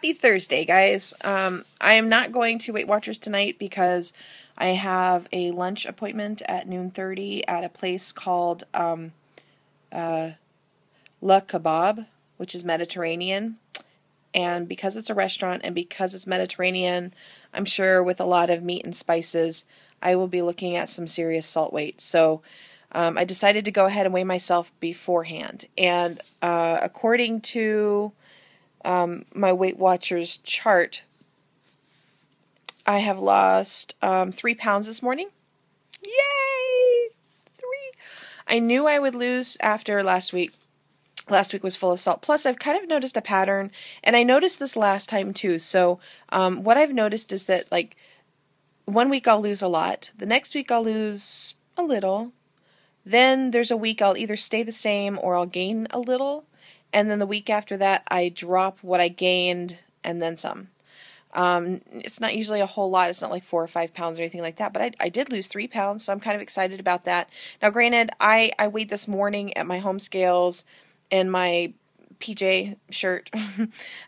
Happy Thursday, guys. I am not going to Weight Watchers tonight because I have a lunch appointment at 12:30 at a place called La Kebab, which is Mediterranean. And because it's a restaurant and because it's Mediterranean, I'm sure with a lot of meat and spices, I will be looking at some serious salt weight. So I decided to go ahead and weigh myself beforehand. And according to my Weight Watchers chart, I have lost 3 pounds this morning. Yay! 3! I knew I would lose after last week. Last week was full of salt. Plus, I've kind of noticed a pattern, and I noticed this last time too. So what I've noticed is that, like, 1 week I'll lose a lot. The next week I'll lose a little. Then there's a week I'll either stay the same or I'll gain a little. And then the week after that, I drop what I gained and then some. It's not usually a whole lot. It's not like 4 or 5 pounds or anything like that. But I did lose 3 pounds, so I'm kind of excited about that. Now, granted, I weighed this morning at my home scales in my PJ shirt.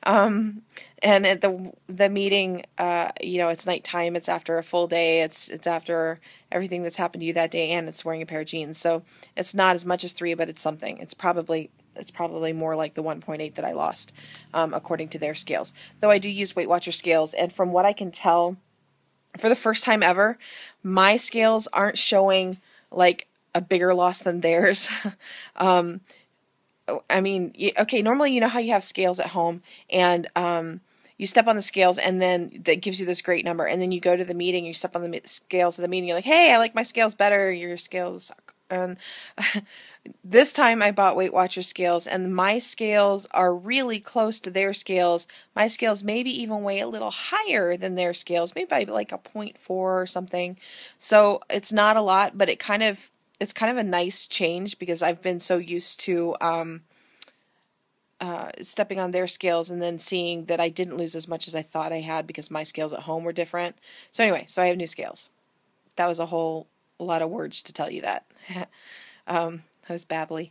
And at the meeting, it's nighttime. It's after a full day. It's after everything that's happened to you that day, and it's wearing a pair of jeans. So it's not as much as 3, but it's something. It's probably more like the 1.8 that I lost, according to their scales. Though I do use Weight Watcher scales, and from what I can tell, for the first time ever, my scales aren't showing like a bigger loss than theirs. I mean, okay, normally you know how you have scales at home, and you step on the scales, and then that gives you this great number, and then you go to the meeting, you step on the scales of the meeting, you're like, hey, I like my scales better, your scales suck. And this time I bought Weight Watchers scales, and my scales are really close to their scales. My scales maybe even weigh a little higher than their scales, maybe by like a 0.4 or something. So it's not a lot, but it's kind of a nice change because I've been so used to stepping on their scales and then seeing that I didn't lose as much as I thought I had because my scales at home were different. So anyway, so I have new scales. That was a whole lot of words to tell you that. I was babbly.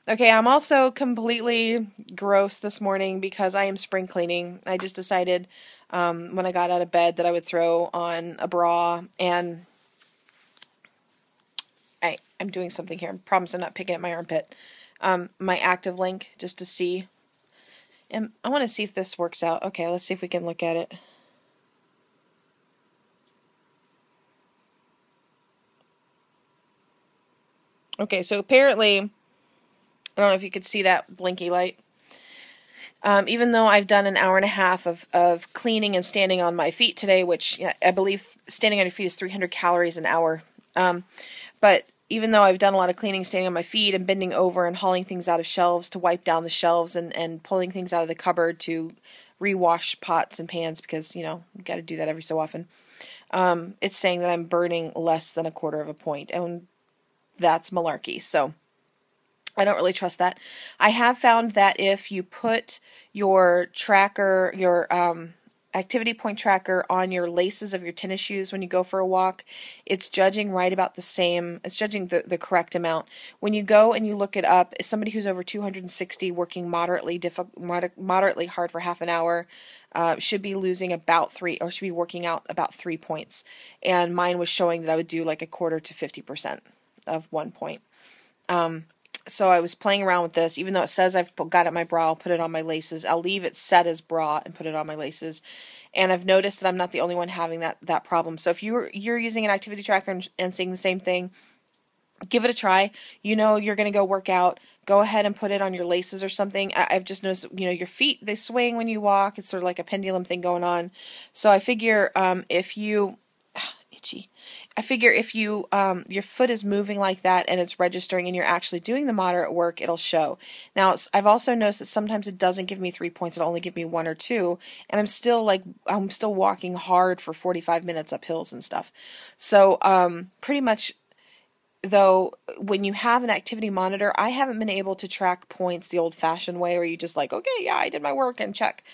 Okay, I'm also completely gross this morning because I am spring cleaning. I just decided when I got out of bed that I would throw on a bra, and I'm doing something here. I promise I'm not picking at my armpit. My active link just to see. And I want to see if this works out. Okay, let's see if we can look at it. Okay, so apparently, I don't know if you could see that blinky light. Even though I've done an hour and a half of cleaning and standing on my feet today, which I believe standing on your feet is 300 calories an hour. But even though I've done a lot of cleaning, standing on my feet and bending over and hauling things out of shelves to wipe down the shelves and pulling things out of the cupboard to rewash pots and pans because, you got to do that every so often, it's saying that I'm burning less than 1/4 of a point. And that's malarkey. So I don't really trust that. I have found that if you put your tracker, your activity point tracker on your laces of your tennis shoes when you go for a walk, it's judging right about the same. It's judging the correct amount. When you go and you look it up, somebody who's over 260 working moderately hard for half an hour should be losing about 3, or should be working out about 3 points. And mine was showing that I would do like 1/4 to 50% of 1 point. So I was playing around with this. Even though it says I've got it on my bra, I'll put it on my laces. I'll leave it set as bra and put it on my laces. And I've noticed that I'm not the only one having that problem. So if you're using an activity tracker and seeing the same thing, give it a try. You're going to go work out. Go ahead and put it on your laces or something. I've just noticed, your feet, they swing when you walk. It's sort of like a pendulum thing going on. So I figure if you... itchy. I figure if you your foot is moving like that and it's registering and you're actually doing the moderate work, it'll show. Now, I've also noticed that sometimes it doesn't give me 3 points, it'll only give me 1 or 2, and I'm still walking hard for 45 minutes up hills and stuff. So pretty much, though, when you have an activity monitor, I haven't been able to track points the old-fashioned way where you just like, okay, yeah, I did my work and check.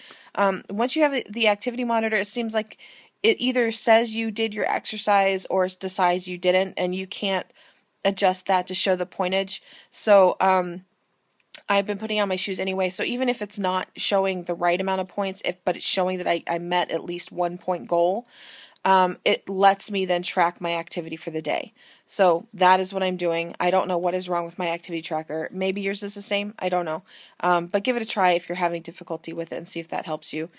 Once you have the activity monitor, it seems like it either says you did your exercise or it decides you didn't, and you can't adjust that to show the pointage. So I've been putting on my shoes anyway, so even if it's not showing the right amount of points, but it's showing that I met at least 1 point goal, it lets me then track my activity for the day. So that is what I'm doing. I don't know what is wrong with my activity tracker. Maybe yours is the same. I don't know. But give it a try if you're having difficulty with it and see if that helps you.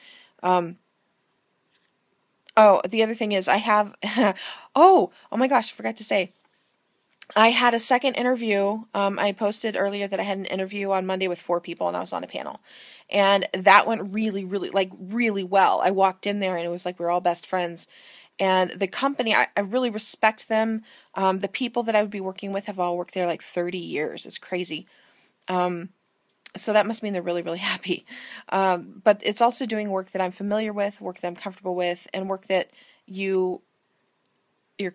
Oh, the other thing is I have, oh my gosh, I forgot to say. I had a second interview. I posted earlier that I had an interview on Monday with 4 people and I was on a panel. And that went really, really well. I walked in there and it was like we were all best friends. And the company, I really respect them. The people that I would be working with have all worked there like 30 years. It's crazy. So that must mean they're really, really happy. But it's also doing work that I'm familiar with, work that I'm comfortable with, and work that you're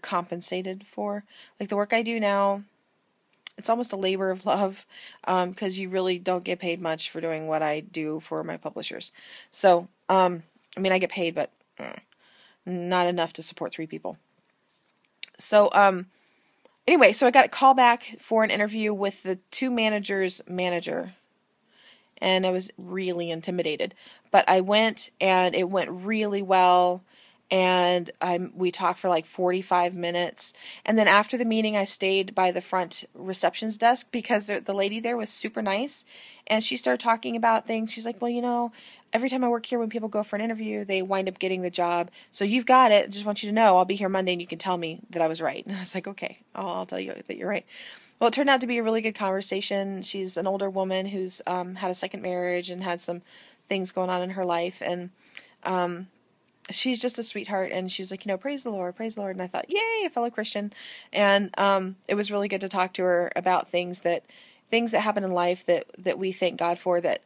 compensated for. Like the work I do now, it's almost a labor of love, because you really don't get paid much for doing what I do for my publishers. So, I mean, I get paid, but not enough to support 3 people. So, anyway, so I got a call back for an interview with the 2 managers' manager. And I was really intimidated. But I went, and it went really well. And we talked for like 45 minutes. And then after the meeting, I stayed by the front reception's desk because the lady there was super nice. And she started talking about things. She's like, well, you know, every time I work here, when people go for an interview, they wind up getting the job. So you've got it. I just want you to know I'll be here Monday and you can tell me that I was right. And I was like, okay, I'll tell you that you're right. Well, it turned out to be a really good conversation. She's an older woman who's had a second marriage and had some things going on in her life. And she's just a sweetheart. And she was like, you know, praise the Lord, praise the Lord. And I thought, yay, a fellow Christian. And it was really good to talk to her about things that happen in life that we thank God for, that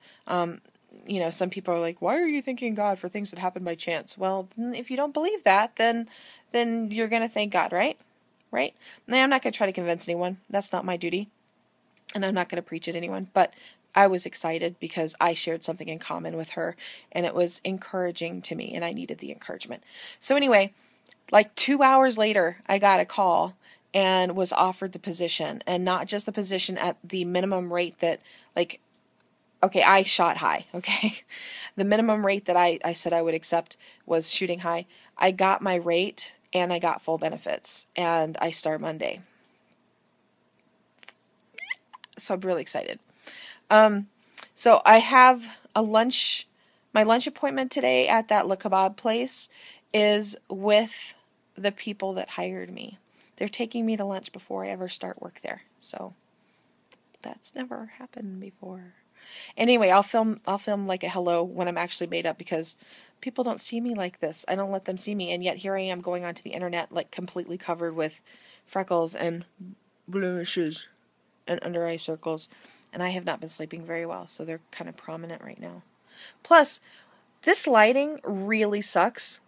you know, some people are like, why are you thanking God for things that happen by chance? Well, if you don't believe that, then you're going to thank God, right? Right? Now, I'm not going to try to convince anyone. That's not my duty. And I'm not going to preach at anyone. But I was excited because I shared something in common with her. And it was encouraging to me. And I needed the encouragement. So anyway, like 2 hours later, I got a call and was offered the position. And not just the position at the minimum rate that, like, okay, I shot high, okay? The minimum rate that I said I would accept was shooting high. I got my rate, and I got full benefits, and I start Monday. So I'm really excited. So I have my lunch appointment today at that Le Kebab place is with the people that hired me. They're taking me to lunch before I ever start work there. So that's never happened before. Anyway, I'll film like a hello when I'm actually made up, because people don't see me like this. I don't let them see me, and yet here I am going onto the internet like completely covered with freckles and blemishes and under eye circles, and I have not been sleeping very well, so they're kind of prominent right now. Plus, this lighting really sucks.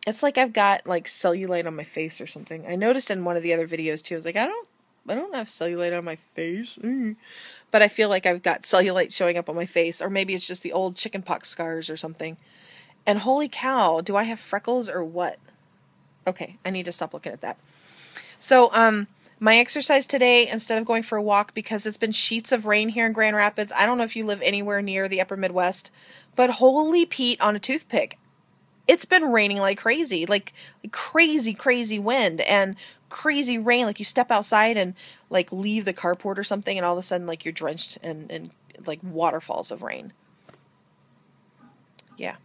It's like I've got like cellulite on my face or something. I noticed in one of the other videos too. I was like, I don't have cellulite on my face. But I feel like I've got cellulite showing up on my face, or maybe it's just the old chickenpox scars or something. And holy cow, do I have freckles or what? Okay, I need to stop looking at that. So, my exercise today, instead of going for a walk, because it's been sheets of rain here in Grand Rapids, I don't know if you live anywhere near the upper Midwest, but holy Pete on a toothpick. It's been raining like crazy, like crazy wind and crazy rain. Like you step outside and like leave the carport or something, and all of a sudden like you're drenched in like waterfalls of rain. Yeah,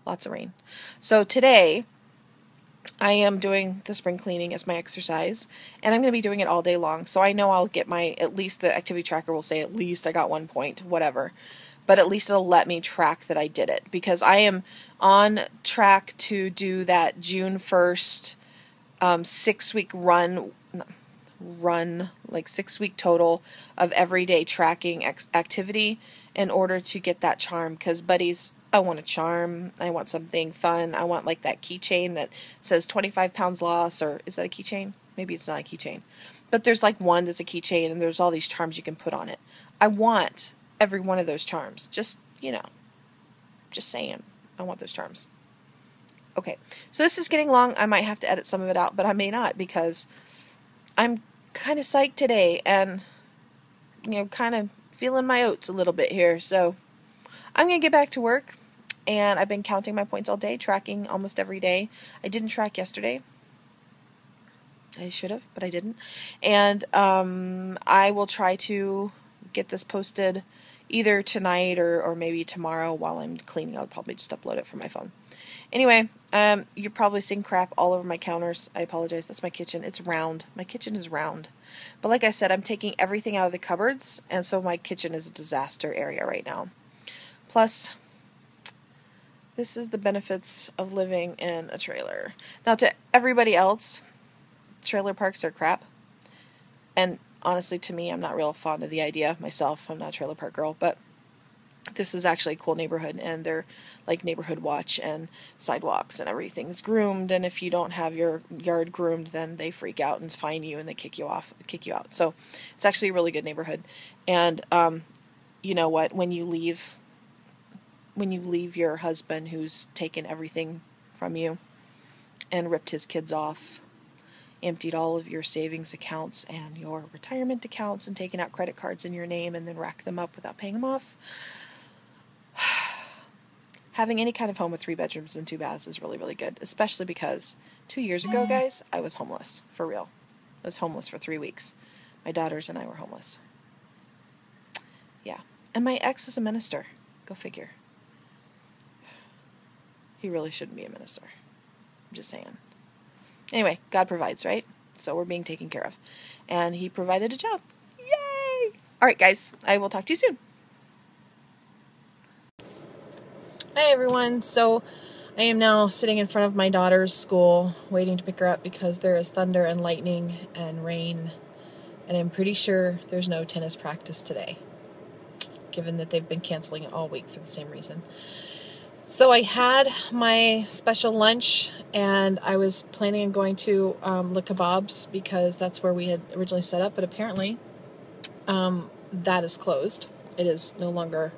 lots of rain. So today I am doing the spring cleaning as my exercise, and I'm going to be doing it all day long. So I know I'll get at least the activity tracker will say at least I got 1 point, whatever. But at least it'll let me track that I did it, because I am on track to do that June 1st 6-week run, like 6-week total of everyday tracking activity in order to get that charm. Because buddies, I want a charm. I want something fun. I want like that keychain that says 25 pounds loss, or is that a keychain? Maybe it's not a keychain. But there's like one that's a keychain, and there's all these charms you can put on it. I want every one of those charms. Just, just saying. I want those charms. Okay, so this is getting long. I might have to edit some of it out, but I may not, because I'm kind of psyched today, and kind of feeling my oats a little bit here. So I'm going to get back to work, and I've been counting my points all day, tracking almost every day. I didn't track yesterday. I should have, but I didn't. And I will try to get this posted either tonight or maybe tomorrow while I'm cleaning. I'll probably just upload it from my phone. Anyway, you're probably seeing crap all over my counters. I apologize. That's my kitchen. It's round. My kitchen is round. But like I said, I'm taking everything out of the cupboards, and so my kitchen is a disaster area right now. Plus, this is the benefits of living in a trailer. Now, to everybody else, trailer parks are crap. And honestly, to me, I'm not real fond of the idea myself. I'm not a trailer park girl, but this is actually a cool neighborhood, and they're like neighborhood watch and sidewalks and everything's groomed, and if you don't have your yard groomed, then they freak out and fine you and they kick you out. So it's actually a really good neighborhood. And you know what, when you leave your husband who's taken everything from you and ripped his kids off, emptied all of your savings accounts and your retirement accounts and taken out credit cards in your name and then racked them up without paying them off, having any kind of home with 3 bedrooms and 2 baths is really, really good, especially because 2 years ago, guys, I was homeless, for real. I was homeless for 3 weeks. My daughters and I were homeless. Yeah. And my ex is a minister. Go figure. He really shouldn't be a minister. I'm just saying. Anyway, God provides, right? So we're being taken care of. And he provided a job. Yay! All right, guys. I will talk to you soon. Hi, everyone. So I am now sitting in front of my daughter's school waiting to pick her up because there is thunder and lightning and rain. And I'm pretty sure there's no tennis practice today, given that they've been canceling it all week for the same reason. So I had my special lunch, and I was planning on going to Le Kebabs because that's where we had originally set up, but apparently that is closed. It is no longer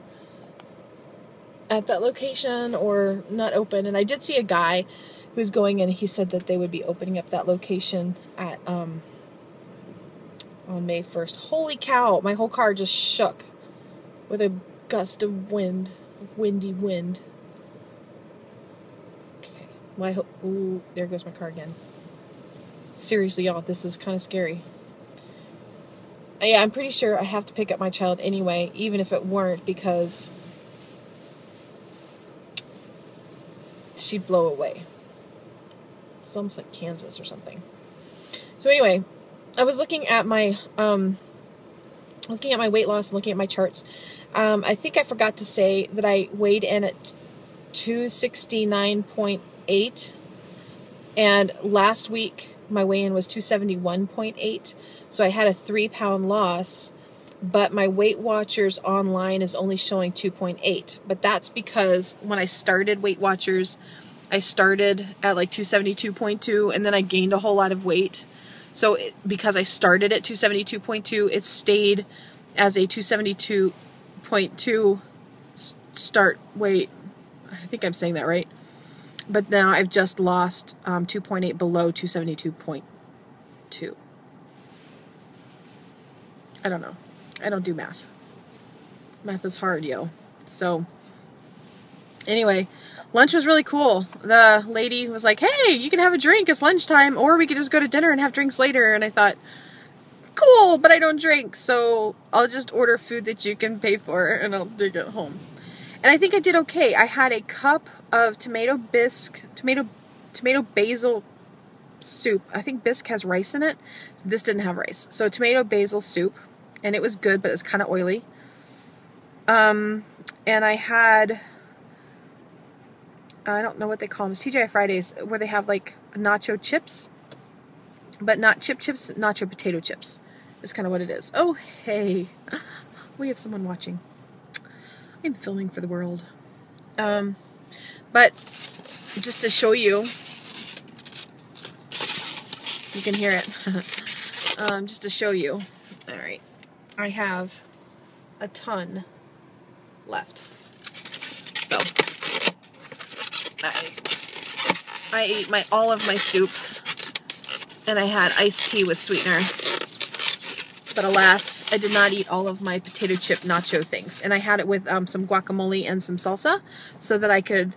at that location or not open. And I did see a guy who's going in. He said that they would be opening up that location at on May 1st. Holy cow! My whole car just shook with a gust of wind, windy wind. Okay, ooh, there goes my car again. Seriously, y'all, this is kind of scary. Yeah, I'm pretty sure I have to pick up my child anyway, even if it weren't, because she'd blow away. It's almost like Kansas or something. So anyway, I was looking at my weight loss and looking at my charts. I think I forgot to say that I weighed in at 269.8, and last week my weigh-in was 271.8. So I had a 3-pound loss, but my Weight Watchers online is only showing 2.8. But that's because when I started Weight Watchers, I started at like 272.2, and then I gained a whole lot of weight. So because I started at 272.2, it stayed as a 272.2 start weight. I think I'm saying that right. But now I've just lost 2.8 below 272.2. I don't know. I don't do math. Math is hard, yo. So anyway, lunch was really cool. The lady was like, hey, you can have a drink. It's lunchtime. Or we could just go to dinner and have drinks later. And I thought, cool, but I don't drink. So I'll just order food that you can pay for and I'll take it home. And I think I did okay. I had a cup of tomato basil soup. I think bisque has rice in it. So this didn't have rice. So tomato basil soup. And it was good, but it was kind of oily. And I had, I don't know what they call them, TGI Fridays, where they have like nacho chips, but not chips, nacho potato chips. Is kind of what it is. Oh, hey, we have someone watching. I'm filming for the world. But just to show you, you can hear it. Just to show you. All right. I have a ton left. So I ate all of my soup, and I had iced tea with sweetener. But alas, I did not eat all of my potato chip nacho things. And I had it with some guacamole and some salsa so that I could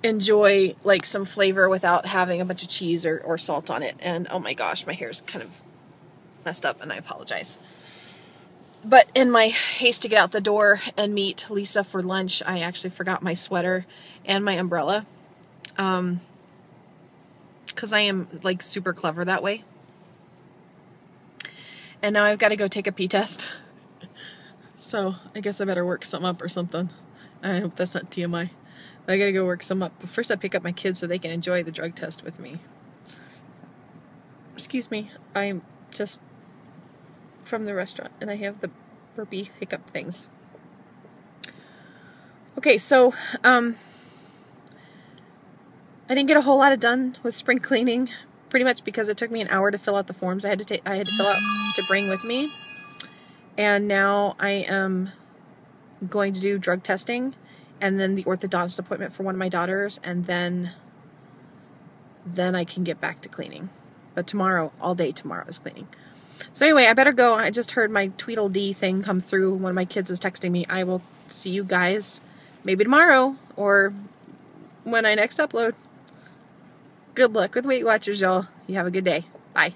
enjoy like some flavor without having a bunch of cheese or salt on it. And oh my gosh, my hair's kind of messed up and I apologize. But in my haste to get out the door and meet Lisa for lunch, I actually forgot my sweater and my umbrella. Because I am like super clever that way. And now I've got to go take a pee test. So I guess I better work some up or something. I hope that's not TMI. I gotta go work some up. But first I pick up my kids so they can enjoy the drug test with me. Excuse me, I'm just from the restaurant and I have the burpee hiccup things. Okay, so I didn't get a whole lot done with spring cleaning, pretty much because it took me an hour to fill out the forms I had to fill out to bring with me. And now I am going to do drug testing and then the orthodontist appointment for one of my daughters, and then I can get back to cleaning. But tomorrow, all day tomorrow is cleaning. So anyway, I better go. I just heard my Tweedledee thing come through. One of my kids is texting me. I will see you guys maybe tomorrow or when I next upload. Good luck with Weight Watchers, y'all. You have a good day. Bye.